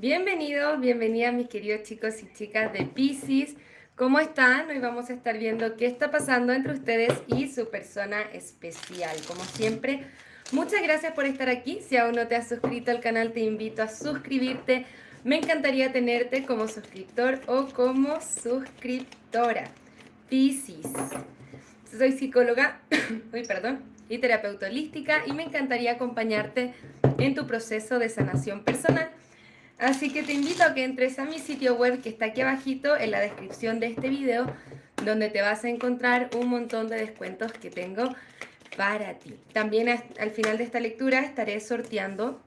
Bienvenidos, bienvenidas mis queridos chicos y chicas de Piscis. ¿Cómo están? Hoy vamos a estar viendo qué está pasando entre ustedes y su persona especial. Como siempre, muchas gracias por estar aquí. Si aún no te has suscrito al canal, te invito a suscribirte. Me encantaría tenerte como suscriptor o como suscriptora. Piscis. Soy psicóloga, uy, perdón, y terapeuta holística y me encantaría acompañarte en tu proceso de sanación personal. Así que te invito a que entres a mi sitio web que está aquí abajito en la descripción de este video, donde te vas a encontrar un montón de descuentos que tengo para ti. También al final de esta lectura estaré sorteando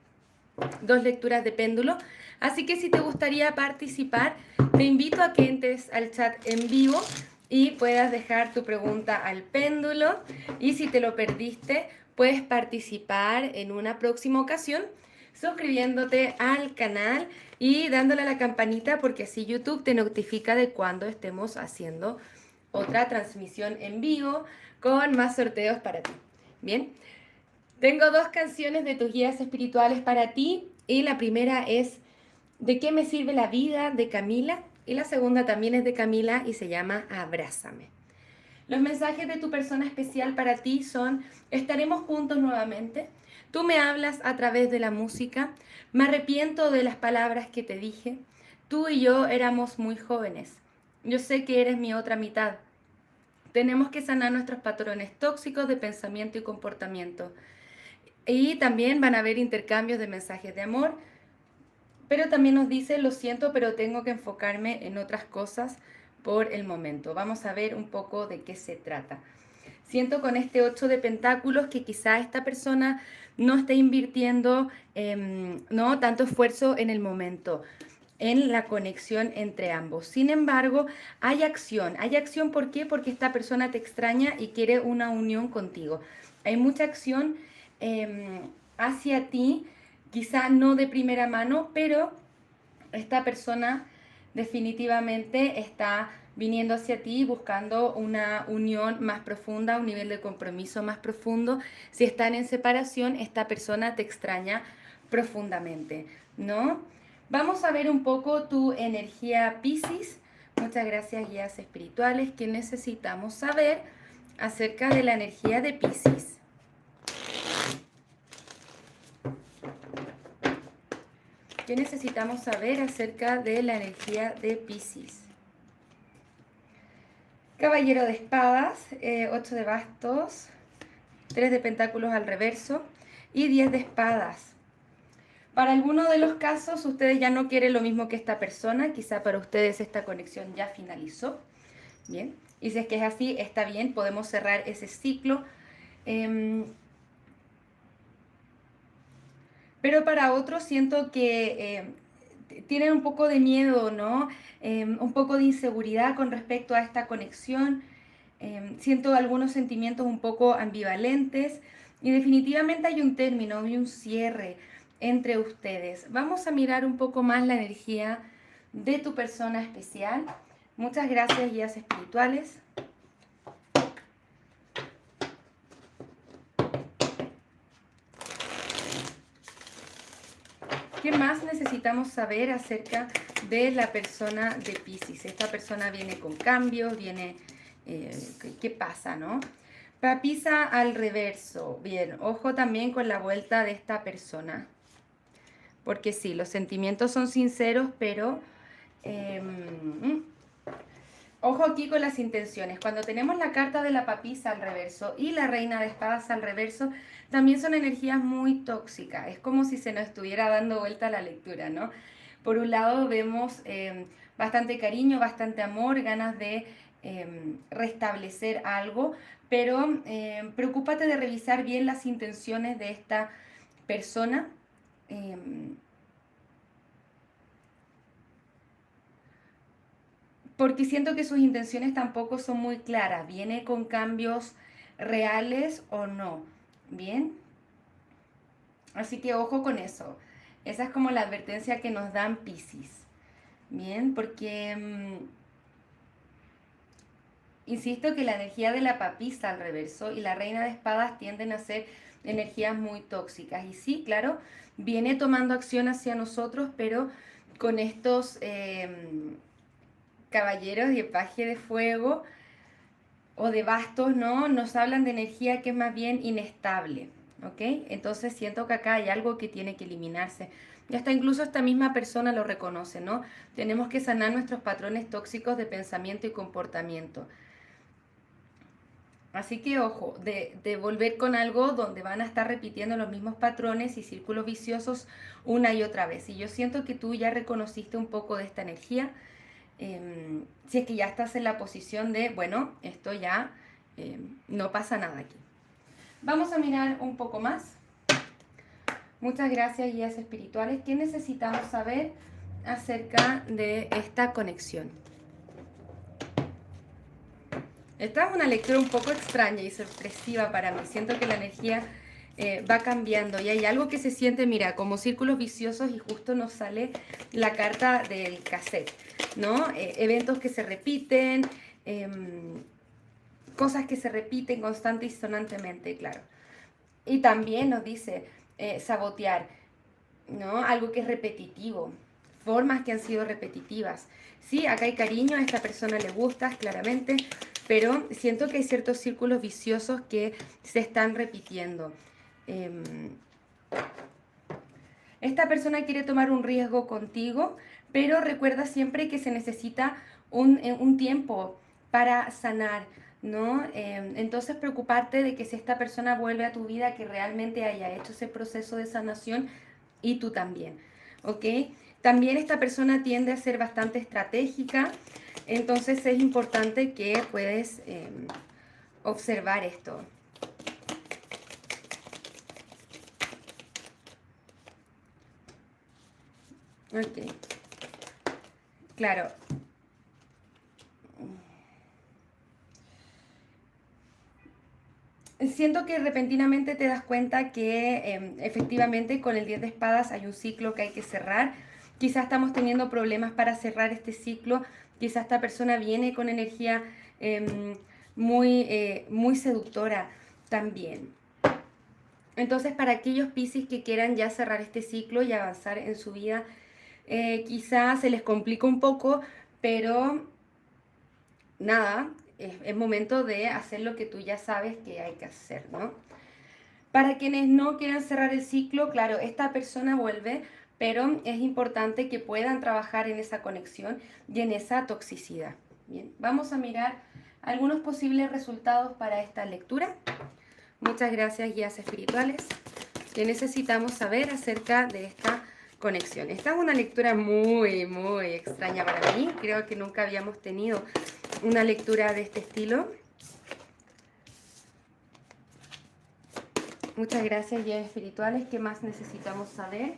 2 lecturas de péndulo. Así que si te gustaría participar, te invito a que entres al chat en vivo y puedas dejar tu pregunta al péndulo. Y si te lo perdiste, puedes participar en una próxima ocasión suscribiéndote al canal y dándole a la campanita porque así YouTube te notifica de cuando estemos haciendo otra transmisión en vivo con más sorteos para ti. Bien, tengo 2 canciones de tus guías espirituales para ti y la primera es ¿De qué me sirve la vida? De Camila y la segunda también es de Camila y se llama Abrázame. Los mensajes de tu persona especial para ti son, estaremos juntos nuevamente, tú me hablas a través de la música, me arrepiento de las palabras que te dije, tú y yo éramos muy jóvenes, yo sé que eres mi otra mitad, tenemos que sanar nuestros patrones tóxicos de pensamiento y comportamiento. Y también van a haber intercambios de mensajes de amor, pero también nos dice, lo siento, pero tengo que enfocarme en otras cosas por el momento. Vamos a ver un poco de qué se trata. Siento con este 8 de pentáculos que quizá esta persona no esté invirtiendo no tanto esfuerzo en el momento, en la conexión entre ambos. Sin embargo, hay acción. Hay acción, ¿por qué? Porque esta persona te extraña y quiere una unión contigo. Hay mucha acción hacia ti, quizá no de primera mano, pero esta persona definitivamente está viniendo hacia ti buscando una unión más profunda, un nivel de compromiso más profundo. Si están en separación, esta persona te extraña profundamente, ¿no? Vamos a ver un poco tu energía Piscis. Muchas gracias, guías espirituales. ¿Qué necesitamos saber acerca de la energía de Piscis? ¿Qué necesitamos saber acerca de la energía de Piscis? Caballero de espadas, 8 de bastos, 3 de pentáculos al reverso y 10 de espadas. Para algunos de los casos, ustedes ya no quieren lo mismo que esta persona, quizá para ustedes esta conexión ya finalizó. Bien, y si es que es así, está bien, podemos cerrar ese ciclo. Pero para otros siento que tienen un poco de miedo, ¿no? Un poco de inseguridad con respecto a esta conexión. Siento algunos sentimientos un poco ambivalentes y definitivamente hay un término y un cierre entre ustedes. Vamos a mirar un poco más la energía de tu persona especial. Muchas gracias, guías espirituales. ¿Qué más necesitamos saber acerca de la persona de Piscis? Esta persona viene con cambios, viene... ¿qué pasa, no? Papisa al reverso. Bien, ojo también con la vuelta de esta persona. Porque sí, los sentimientos son sinceros, pero... ojo aquí con las intenciones. Cuando tenemos la carta de la papisa al reverso y la reina de espadas al reverso, también son energías muy tóxicas. Es como si se nos estuviera dando vuelta la lectura, ¿no? Por un lado vemos bastante cariño, bastante amor, ganas de restablecer algo, pero preocúpate de revisar bien las intenciones de esta persona. Porque siento que sus intenciones tampoco son muy claras. ¿Viene con cambios reales o no? ¿Bien? Así que ojo con eso. Esa es como la advertencia que nos dan Piscis. ¿Bien? Porque insisto que la energía de la papisa al reverso y la reina de espadas tienden a ser energías muy tóxicas. Y sí, claro, viene tomando acción hacia nosotros, pero con estos caballeros y paje de fuego o de bastos, ¿no? Nos hablan de energía que es más bien inestable, ¿ok? Entonces siento que acá hay algo que tiene que eliminarse. Y hasta incluso esta misma persona lo reconoce, ¿no? Tenemos que sanar nuestros patrones tóxicos de pensamiento y comportamiento. Así que ojo, de volver con algo donde van a estar repitiendo los mismos patrones y círculos viciosos una y otra vez. Y yo siento que tú ya reconociste un poco de esta energía. Si es que ya estás en la posición de, bueno, esto ya no pasa nada aquí. Vamos a mirar un poco más. Muchas gracias, guías espirituales. ¿Qué necesitamos saber acerca de esta conexión? Esta es una lectura un poco extraña y sorpresiva para mí. Siento que la energía va cambiando y hay algo que se siente, mira, como círculos viciosos y justo nos sale la carta del cassette, ¿no? Eventos que se repiten, cosas que se repiten constante y sonantemente, claro. Y también nos dice sabotear, ¿no? Algo que es repetitivo, formas que han sido repetitivas. Sí, acá hay cariño, a esta persona le gustas, claramente, pero siento que hay ciertos círculos viciosos que se están repitiendo. Esta persona quiere tomar un riesgo contigo, pero recuerda siempre que se necesita un tiempo para sanar, ¿no? Entonces preocuparte de que si esta persona vuelve a tu vida, que realmente haya hecho ese proceso de sanación y tú también, ¿ok? También esta persona tiende a ser bastante estratégica, entonces es importante que puedes observar esto. Ok, claro. Siento que repentinamente te das cuenta que efectivamente con el 10 de espadas hay un ciclo que hay que cerrar. Quizás estamos teniendo problemas para cerrar este ciclo. Quizás esta persona viene con energía muy seductora también. Entonces, para aquellos Piscis que quieran ya cerrar este ciclo y avanzar en su vida, quizás se les complica un poco, pero nada, es momento de hacer lo que tú ya sabes que hay que hacer, ¿no? Para quienes no quieran cerrar el ciclo, claro, esta persona vuelve, pero es importante que puedan trabajar en esa conexión y en esa toxicidad. Bien, vamos a mirar algunos posibles resultados para esta lectura. Muchas gracias, guías espirituales. ¿Qué necesitamos saber acerca de esta conexión? Esta es una lectura muy extraña para mí. Creo que nunca habíamos tenido una lectura de este estilo. Muchas gracias, guías espirituales. ¿Qué más necesitamos saber?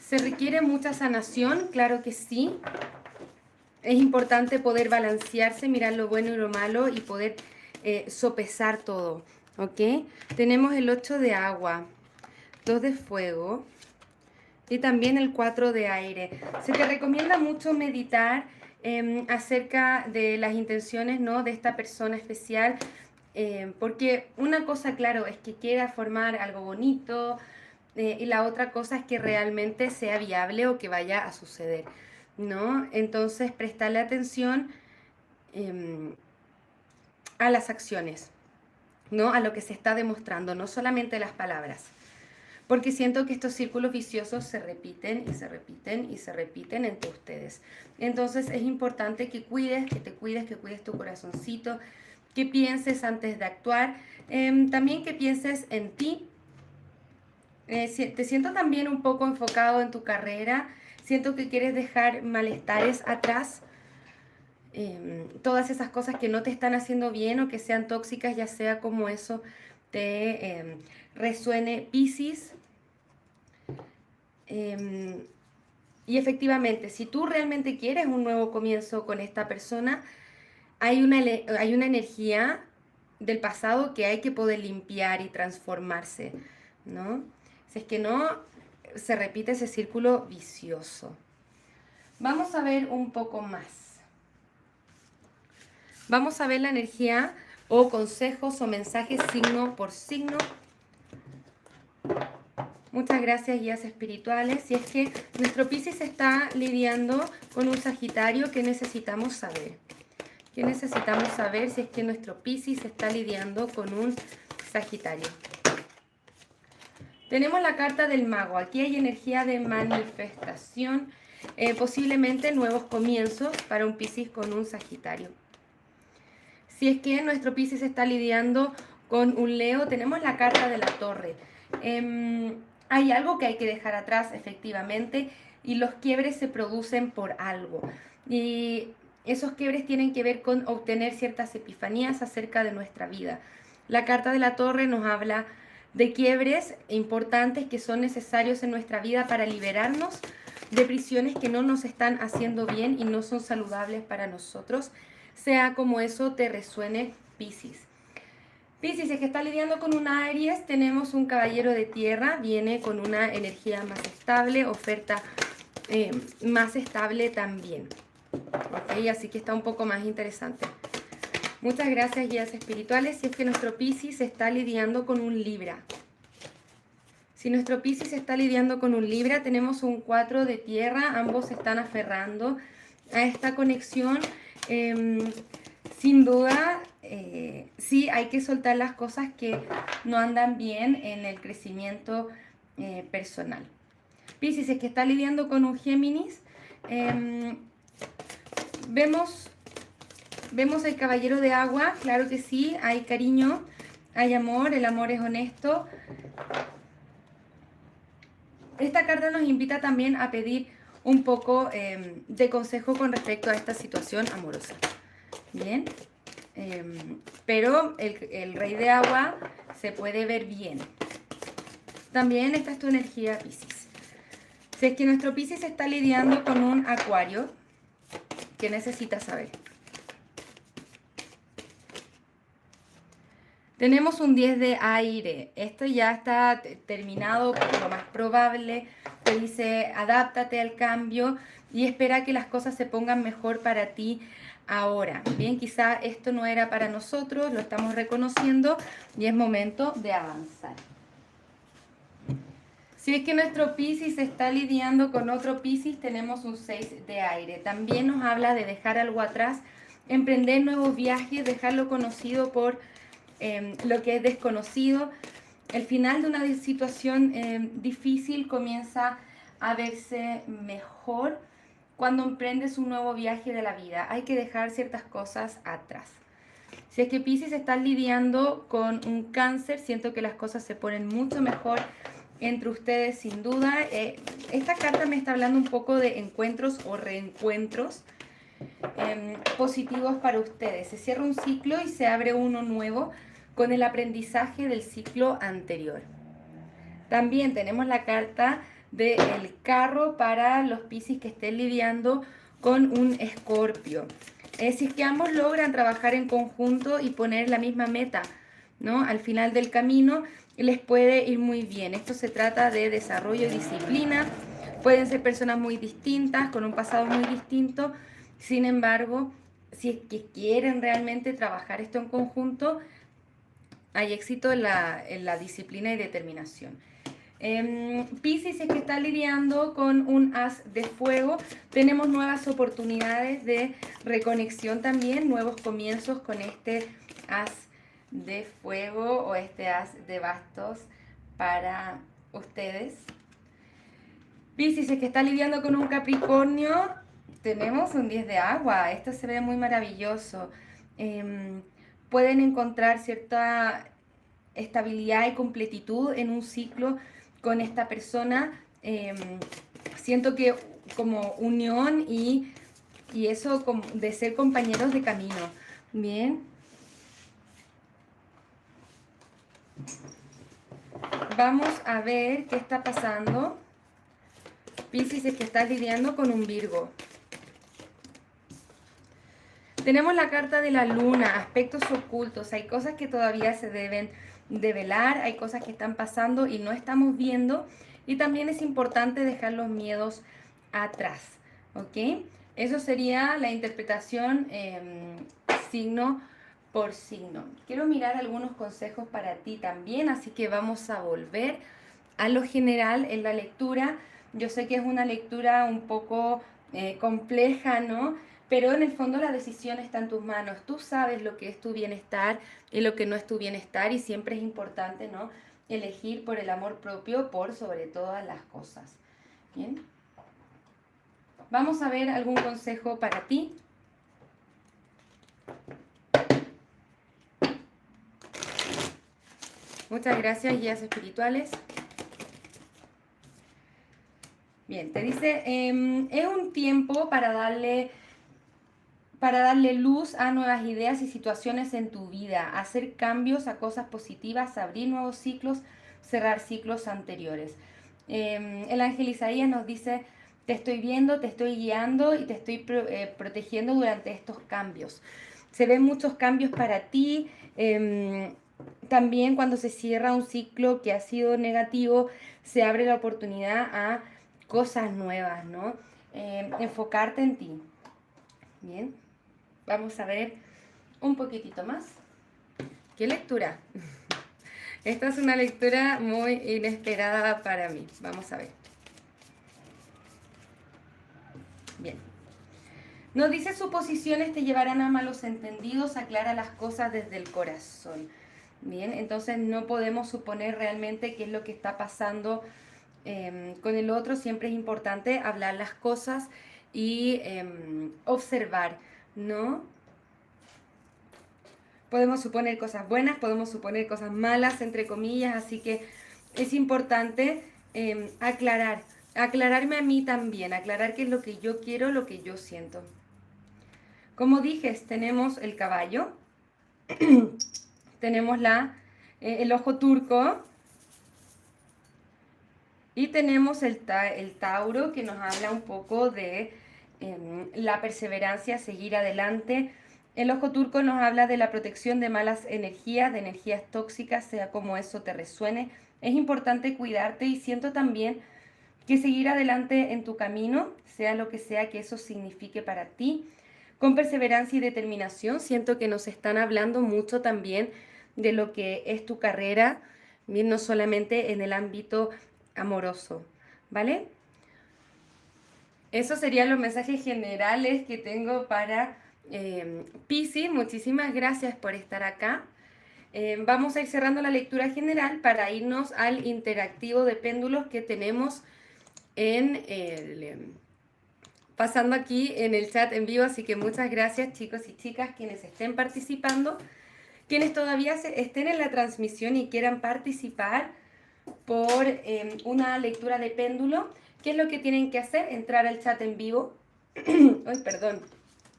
¿Se requiere mucha sanación? Claro que sí. Es importante poder balancearse, mirar lo bueno y lo malo y poder sopesar todo, ¿ok? Tenemos el 8 de agua, 2 de fuego y también el 4 de aire. Se te recomienda mucho meditar acerca de las intenciones, ¿no?, de esta persona especial, porque una cosa, claro, es que quiera formar algo bonito y la otra cosa es que realmente sea viable o que vaya a suceder, ¿no? Entonces, prestarle atención a las acciones, ¿no? A lo que se está demostrando, no solamente las palabras. Porque siento que estos círculos viciosos se repiten y se repiten y se repiten entre ustedes. Entonces es importante que cuides, que cuides tu corazoncito, que pienses antes de actuar, también que pienses en ti. Te siento también un poco enfocado en tu carrera, siento que quieres dejar malestares atrás, todas esas cosas que no te están haciendo bien o que sean tóxicas, ya sea como eso te resuene, Piscis. Y efectivamente, si tú realmente quieres un nuevo comienzo con esta persona, hay una energía del pasado que hay que poder limpiar y transformarse, ¿no? Si es que no, se repite ese círculo vicioso. Vamos a ver un poco más. Vamos a ver la energía o consejos o mensajes signo por signo Muchas gracias, guías espirituales. Si es que nuestro Piscis está lidiando con un Sagitario, ¿qué necesitamos saber? ¿Qué necesitamos saber si es que nuestro Piscis está lidiando con un Sagitario? Tenemos la carta del mago. Aquí hay energía de manifestación, posiblemente nuevos comienzos para un Piscis con un Sagitario. Si es que nuestro Piscis está lidiando con un Leo, tenemos la carta de la Torre. Hay algo que hay que dejar atrás, efectivamente, y los quiebres se producen por algo. Y esos quiebres tienen que ver con obtener ciertas epifanías acerca de nuestra vida. La carta de la Torre nos habla de quiebres importantes que son necesarios en nuestra vida para liberarnos de prisiones que no nos están haciendo bien y no son saludables para nosotros, sea como eso te resuene, Piscis. Piscis, es que está lidiando con un Aries, tenemos un caballero de tierra, viene con una energía más estable, oferta más estable también. ¿Ok? Así que está un poco más interesante. Muchas gracias, guías espirituales. Si es que nuestro Piscis está lidiando con un Libra. Si nuestro Piscis está lidiando con un Libra, tenemos un 4 de tierra, ambos se están aferrando a esta conexión. Sin duda, sí hay que soltar las cosas que no andan bien en el crecimiento personal. Piscis, es que está lidiando con un Géminis. Vemos el caballero de agua, claro que sí, hay cariño, hay amor, el amor es honesto. Esta carta nos invita también a pedir un poco de consejo con respecto a esta situación amorosa. Bien, pero el rey de agua se puede ver bien. También esta es tu energía, Piscis. Si es que nuestro Piscis está lidiando con un Acuario, ¿qué necesitas saber? Tenemos un 10 de aire. Esto ya está terminado, lo más probable. Te dice, adáptate al cambio y espera que las cosas se pongan mejor para ti ahora. Bien, quizá esto no era para nosotros, lo estamos reconociendo y es momento de avanzar. Si es que nuestro Piscis está lidiando con otro Piscis, tenemos un 6 de aire. También nos habla de dejar algo atrás, emprender nuevos viajes, dejarlo conocido por lo que es desconocido. El final de una situación difícil comienza a verse mejor cuando emprendes un nuevo viaje de la vida. Hay que dejar ciertas cosas atrás. Si es que Piscis está lidiando con un cáncer, siento que las cosas se ponen mucho mejor entre ustedes sin duda. Esta carta me está hablando un poco de encuentros o reencuentros positivos para ustedes. Se cierra un ciclo y se abre uno nuevo con el aprendizaje del ciclo anterior. También tenemos la carta del carro para los Piscis que estén lidiando con un Escorpio. Si es que ambos logran trabajar en conjunto y poner la misma meta, ¿no? Al final del camino les puede ir muy bien. Esto se trata de desarrollo y disciplina. Pueden ser personas muy distintas, con un pasado muy distinto. Sin embargo, si es que quieren realmente trabajar esto en conjunto, hay éxito en la disciplina y determinación. Piscis, es que está lidiando con un as de fuego. Tenemos nuevas oportunidades de reconexión también, nuevos comienzos con este as de fuego o este as de bastos para ustedes. Piscis, es que está lidiando con un Capricornio. Tenemos un 10 de agua. Esto se ve muy maravilloso. Pueden encontrar cierta estabilidad y completitud en un ciclo con esta persona. Siento que como unión y eso como de ser compañeros de camino. Bien. Vamos a ver qué está pasando. Piscis, es que estás lidiando con un Virgo. Tenemos la carta de la luna, aspectos ocultos. Hay cosas que todavía se deben develar, hay cosas que están pasando y no estamos viendo. Y también es importante dejar los miedos atrás, ¿ok? Eso sería la interpretación signo por signo. Quiero mirar algunos consejos para ti también, así que vamos a volver a lo general en la lectura. Yo sé que es una lectura un poco compleja, ¿no? Pero en el fondo la decisión está en tus manos. Tú sabes lo que es tu bienestar y lo que no es tu bienestar y siempre es importante, ¿no? Elegir por el amor propio por sobre todas las cosas. Bien. Vamos a ver algún consejo para ti. Muchas gracias, guías espirituales. Bien, te dice, es un tiempo para darle luz a nuevas ideas y situaciones en tu vida, hacer cambios a cosas positivas, abrir nuevos ciclos, cerrar ciclos anteriores. El ángel Isaías nos dice, te estoy viendo, te estoy guiando y te estoy protegiendo durante estos cambios. Se ven muchos cambios para ti. También cuando se cierra un ciclo que ha sido negativo, se abre la oportunidad a cosas nuevas, ¿no? Enfocarte en ti. Bien, vamos a ver un poquitito más. ¿Qué lectura? Esta es una lectura muy inesperada para mí. Vamos a ver. Bien. Nos dice suposiciones te llevarán a malos entendidos, aclara las cosas desde el corazón. Bien, entonces no podemos suponer realmente qué es lo que está pasando con el otro. Siempre es importante hablar las cosas y observar, ¿no? Podemos suponer cosas buenas, podemos suponer cosas malas, entre comillas, así que es importante aclararme a mí también, aclarar qué es lo que yo quiero, lo que yo siento. Como dije, tenemos el caballo, tenemos el ojo turco y tenemos el Tauro, que nos habla un poco de la perseverancia, seguir adelante. El ojo turco nos habla de la protección de malas energías, de energías tóxicas, sea como eso te resuene. Es importante cuidarte y siento también que seguir adelante en tu camino, sea lo que sea que eso signifique para ti, con perseverancia y determinación. Siento que nos están hablando mucho también de lo que es tu carrera, bien, no solamente en el ámbito amoroso, ¿vale? Esos serían los mensajes generales que tengo para Piscis. Muchísimas gracias por estar acá. Vamos a ir cerrando la lectura general para irnos al interactivo de péndulos que tenemos pasando aquí en el chat en vivo. Así que muchas gracias, chicos y chicas, quienes estén participando. Quienes todavía estén en la transmisión y quieran participar por una lectura de péndulo, ¿qué es lo que tienen que hacer? Entrar al chat en vivo, ay, perdón,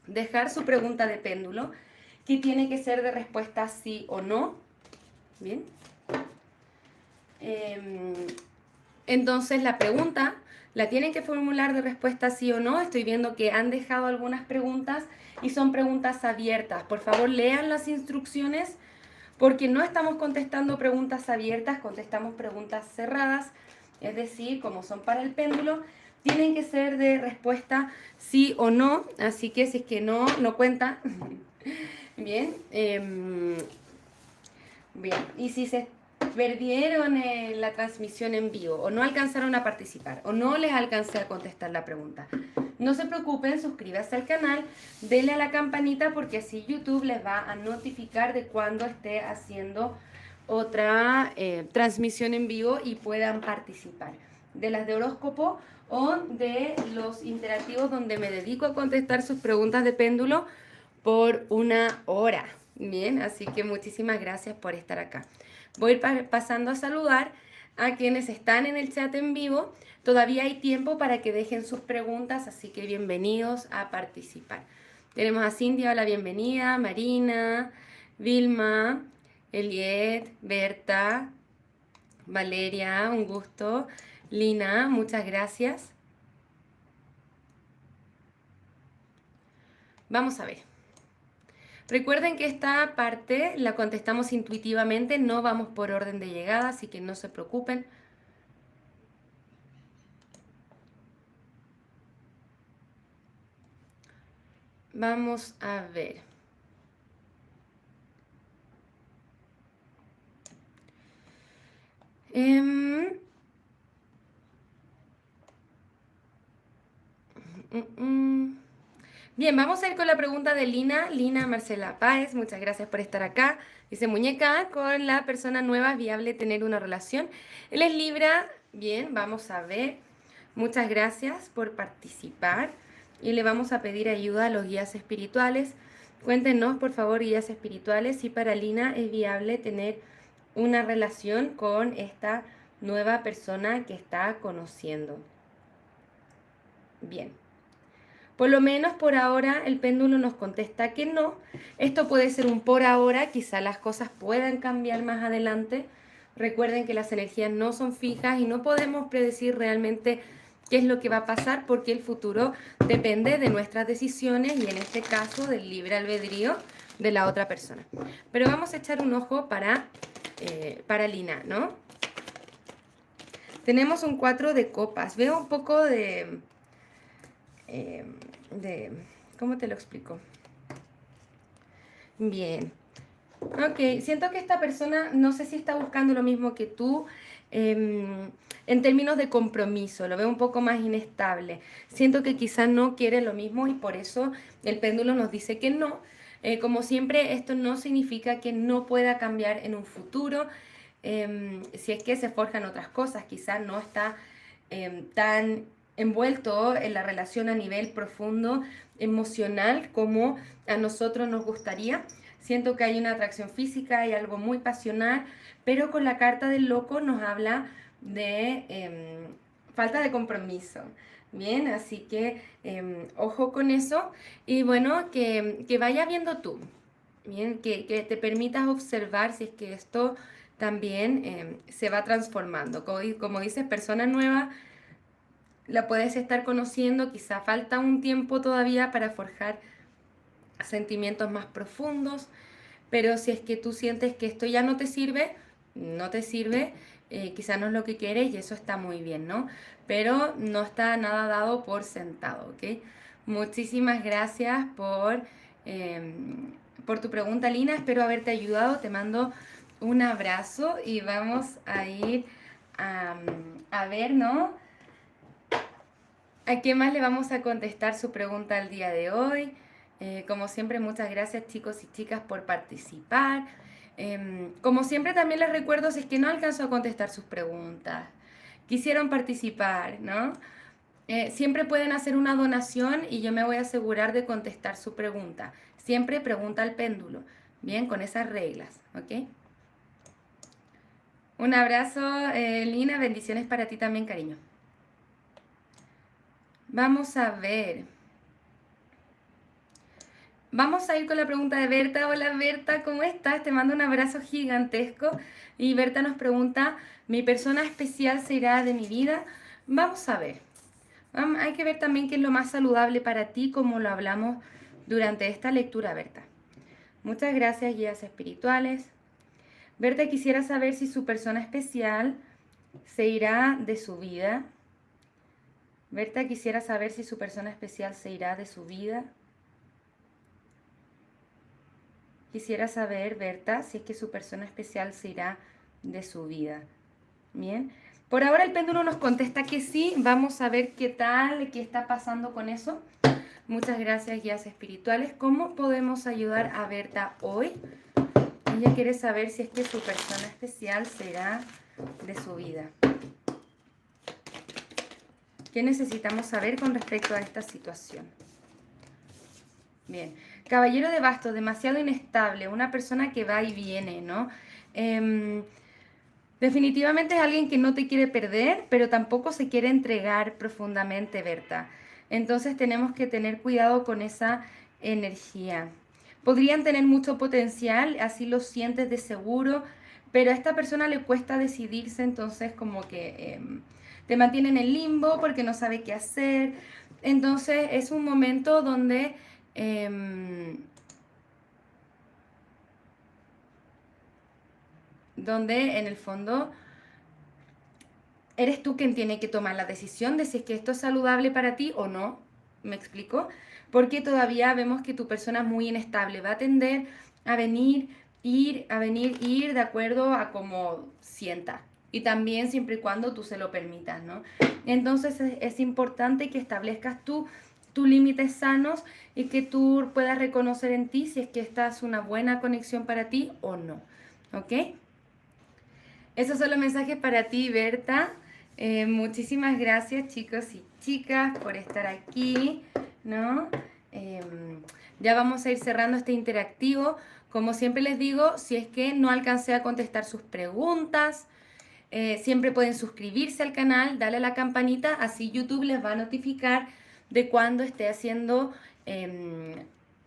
dejar su pregunta de péndulo, que tiene que ser de respuesta sí o no. Bien. Entonces la pregunta la tienen que formular de respuesta sí o no. Estoy viendo que han dejado algunas preguntas y son preguntas abiertas. Por favor, lean las instrucciones porque no estamos contestando preguntas abiertas, contestamos preguntas cerradas, es decir, como son para el péndulo, tienen que ser de respuesta sí o no, así que si es que no, no cuenta. Bien, bien, y si se perdieron la transmisión en vivo o no alcanzaron a participar o no les alcancé a contestar la pregunta, no se preocupen, suscríbase al canal, denle a la campanita porque así YouTube les va a notificar de cuando esté haciendo otra transmisión en vivo y puedan participar de las de horóscopo o de los interactivos donde me dedico a contestar sus preguntas de péndulo por 1 hora. Bien, así que muchísimas gracias por estar acá. Voy pasando a saludar a quienes están en el chat en vivo. Todavía hay tiempo para que dejen sus preguntas, así que bienvenidos a participar. Tenemos a Cintia, la bienvenida, Marina, Vilma, Eliet, Berta, Valeria, un gusto, Lina, muchas gracias. Vamos a ver. Recuerden que esta parte la contestamos intuitivamente, no vamos por orden de llegada, así que no se preocupen. Vamos a ver. mm. Bien, vamos a ir con la pregunta de Lina. Lina Marcela Páez, muchas gracias por estar acá. Dice, muñeca, con la persona nueva es viable tener una relación. Él es Libra. Bien, vamos a ver. Muchas gracias por participar. Y le vamos a pedir ayuda a los guías espirituales. Cuéntenos, por favor, guías espirituales, si para Lina es viable tener una relación con esta nueva persona que está conociendo. Bien. Por lo menos por ahora el péndulo nos contesta que no. Esto puede ser un por ahora, quizá las cosas puedan cambiar más adelante. Recuerden que las energías no son fijas y no podemos predecir realmente qué es lo que va a pasar porque el futuro depende de nuestras decisiones y en este caso del libre albedrío de la otra persona. Pero vamos a echar un ojo para Lina, ¿no? Tenemos un 4 de copas. Veo un poco ¿cómo te lo explico? Bien. Ok, siento que esta persona no sé si está buscando lo mismo que tú en términos de compromiso, lo veo un poco más inestable. Siento que quizás no quiere lo mismo y por eso el péndulo nos dice que no. Como siempre, esto no significa que no pueda cambiar en un futuro. Si es que se forjan otras cosas, quizás no está tan envuelto en la relación a nivel profundo, emocional, como a nosotros nos gustaría. Siento que hay una atracción física, hay algo muy pasional, pero con la carta del loco nos habla de falta de compromiso. Bien, así que ojo con eso y bueno, que vaya viendo tú. Bien, que te permitas observar si es que esto también se va transformando. Como dices, persona nueva la puedes estar conociendo, quizá falta un tiempo todavía para forjar sentimientos más profundos, pero si es que tú sientes que esto ya no te sirve, no te sirve, quizá no es lo que quieres y eso está muy bien, ¿no? Pero no está nada dado por sentado, ¿ok? Muchísimas gracias por tu pregunta, Lina. Espero haberte ayudado. Te mando un abrazo y vamos a ir a ver, ¿no? ¿A qué más le vamos a contestar su pregunta el día de hoy? Como siempre, muchas gracias chicos y chicas por participar. Como siempre, también les recuerdo si es que no alcanzo a contestar sus preguntas, quisieron participar, ¿no? Siempre pueden hacer una donación y yo me voy a asegurar de contestar su pregunta. Siempre pregunta al péndulo, bien, con esas reglas, ¿ok? Un abrazo, Lina, bendiciones para ti también, cariño. Vamos a ver. Vamos a ir con la pregunta de Berta. Hola Berta, ¿cómo estás? Te mando un abrazo gigantesco. Y Berta nos pregunta, ¿mi persona especial se irá de mi vida? Vamos a ver. Hay que ver también qué es lo más saludable para ti, como lo hablamos durante esta lectura, Berta. Muchas gracias, guías espirituales. Berta quisiera saber si su persona especial se irá de su vida. Berta quisiera saber si su persona especial se irá de su vida. Quisiera saber, Berta, si es que su persona especial se irá de su vida. Bien. Por ahora el péndulo nos contesta que sí. Vamos a ver qué tal, qué está pasando con eso. Muchas gracias, guías espirituales. ¿Cómo podemos ayudar a Berta hoy? Ella quiere saber si es que su persona especial se irá de su vida. ¿Qué necesitamos saber con respecto a esta situación? Bien. Caballero de bastos, demasiado inestable, una persona que va y viene, ¿no? Definitivamente es alguien que no te quiere perder, pero tampoco se quiere entregar profundamente, Berta. Entonces tenemos que tener cuidado con esa energía. Podrían tener mucho potencial, así lo sientes de seguro, pero a esta persona le cuesta decidirse, entonces como que te mantiene en el limbo porque no sabe qué hacer. Entonces es un momento donde donde en el fondo eres tú quien tiene que tomar la decisión de si es que esto es saludable para ti o no. ¿Me explico? Porque todavía vemos que tu persona es muy inestable, va a tender a venir, ir de acuerdo a cómo sienta. Y también siempre y cuando tú se lo permitas, ¿no? Entonces es importante que establezcas tú tus límites sanos y que tú puedas reconocer en ti si es que esta es una buena conexión para ti o no. ¿Ok? Esos son los mensajes para ti, Berta. Muchísimas gracias, chicos y chicas, por estar aquí, ¿no? Ya vamos a ir cerrando este interactivo. Como siempre les digo, si es que no alcancé a contestar sus preguntas, siempre pueden suscribirse al canal, darle a la campanita, así YouTube les va a notificar de cuando esté haciendo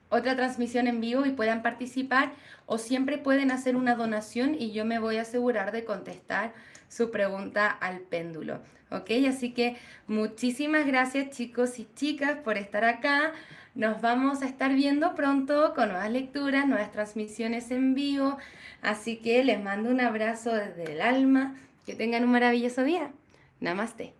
otra transmisión en vivo y puedan participar, o siempre pueden hacer una donación y yo me voy a asegurar de contestar su pregunta al péndulo. ¿Ok? Así que muchísimas gracias, chicos y chicas, por estar acá. Nos vamos a estar viendo pronto con nuevas lecturas, nuevas transmisiones en vivo. Así que les mando un abrazo desde el alma. Que tengan un maravilloso día. Namaste.